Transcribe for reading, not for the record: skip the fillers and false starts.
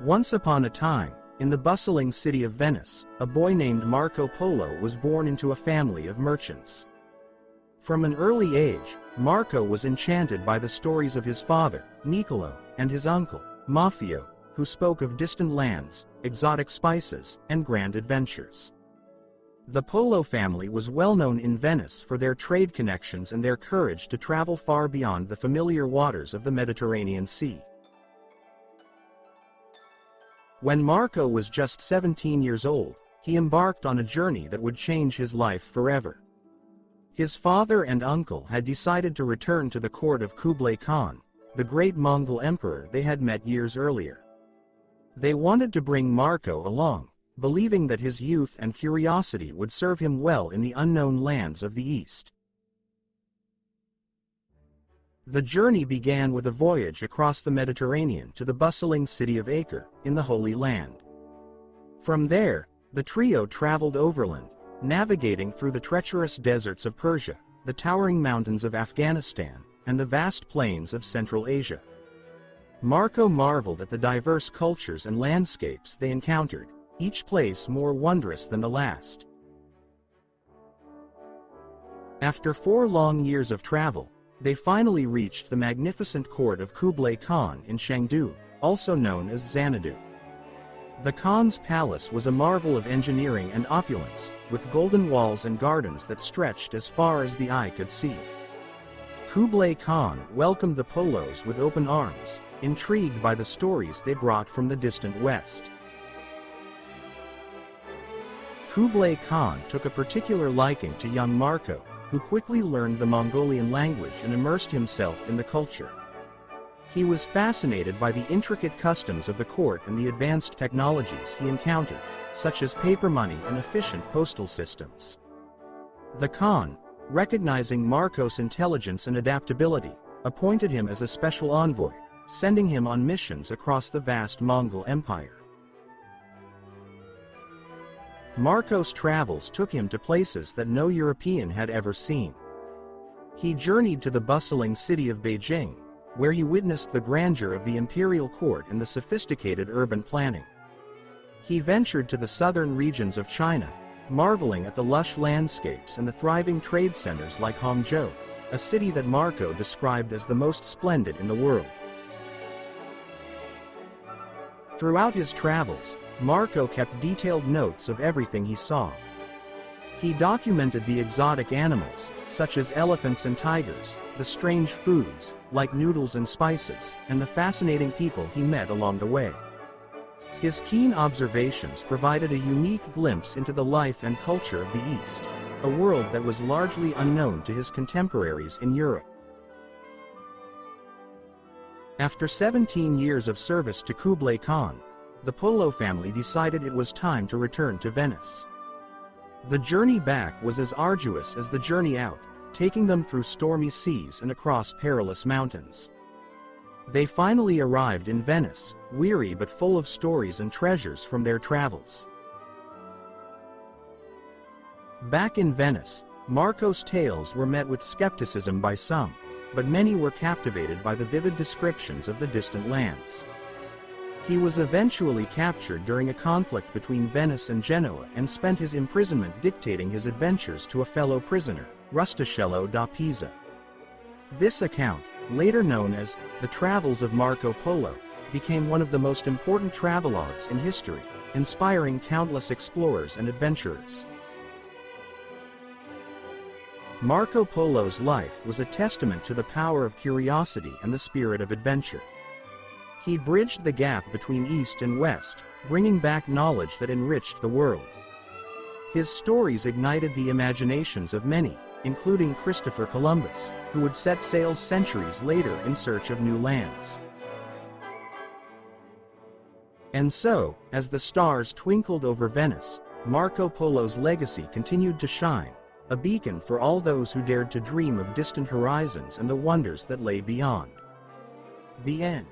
Once upon a time, in the bustling city of Venice, a boy named Marco Polo was born into a family of merchants. From an early age, Marco was enchanted by the stories of his father, Niccolo, and his uncle, Maffeo, who spoke of distant lands, exotic spices, and grand adventures. The Polo family was well known in Venice for their trade connections and their courage to travel far beyond the familiar waters of the Mediterranean Sea. When Marco was just 17 years old, he embarked on a journey that would change his life forever. His father and uncle had decided to return to the court of Kublai Khan, the great Mongol emperor they had met years earlier. They wanted to bring Marco along, believing that his youth and curiosity would serve him well in the unknown lands of the East. The journey began with a voyage across the Mediterranean to the bustling city of Acre, in the Holy Land. From there, the trio traveled overland, navigating through the treacherous deserts of Persia, the towering mountains of Afghanistan, and the vast plains of Central Asia. Marco marveled at the diverse cultures and landscapes they encountered, each place more wondrous than the last. After 4 long years of travel, they finally reached the magnificent court of Kublai Khan in Shangdu, also known as Xanadu. The Khan's palace was a marvel of engineering and opulence, with golden walls and gardens that stretched as far as the eye could see. Kublai Khan welcomed the Polos with open arms, intrigued by the stories they brought from the distant west. Kublai Khan took a particular liking to young Marco, who quickly learned the Mongolian language and immersed himself in the culture. He was fascinated by the intricate customs of the court and the advanced technologies he encountered, such as paper money and efficient postal systems. The Khan, recognizing Marco's intelligence and adaptability, appointed him as a special envoy, sending him on missions across the vast Mongol Empire. Marco's travels took him to places that no European had ever seen. He journeyed to the bustling city of Beijing, where he witnessed the grandeur of the imperial court and the sophisticated urban planning. He ventured to the southern regions of China, marveling at the lush landscapes and the thriving trade centers like Hangzhou, a city that Marco described as the most splendid in the world. Throughout his travels, Marco kept detailed notes of everything he saw. He documented the exotic animals, such as elephants and tigers, the strange foods, like noodles and spices, and the fascinating people he met along the way. His keen observations provided a unique glimpse into the life and culture of the East, a world that was largely unknown to his contemporaries in Europe. After 17 years of service to Kublai Khan, the Polo family decided it was time to return to Venice. The journey back was as arduous as the journey out, taking them through stormy seas and across perilous mountains. They finally arrived in Venice, weary but full of stories and treasures from their travels. Back in Venice, Marco's tales were met with skepticism by some, but many were captivated by the vivid descriptions of the distant lands. He was eventually captured during a conflict between Venice and Genoa and spent his imprisonment dictating his adventures to a fellow prisoner, Rustichello da Pisa. This account, later known as The Travels of Marco Polo, became one of the most important travelogues in history, inspiring countless explorers and adventurers. Marco Polo's life was a testament to the power of curiosity and the spirit of adventure. He bridged the gap between East and West, bringing back knowledge that enriched the world. His stories ignited the imaginations of many, including Christopher Columbus, who would set sail centuries later in search of new lands. And so, as the stars twinkled over Venice, Marco Polo's legacy continued to shine, a beacon for all those who dared to dream of distant horizons and the wonders that lay beyond. The end.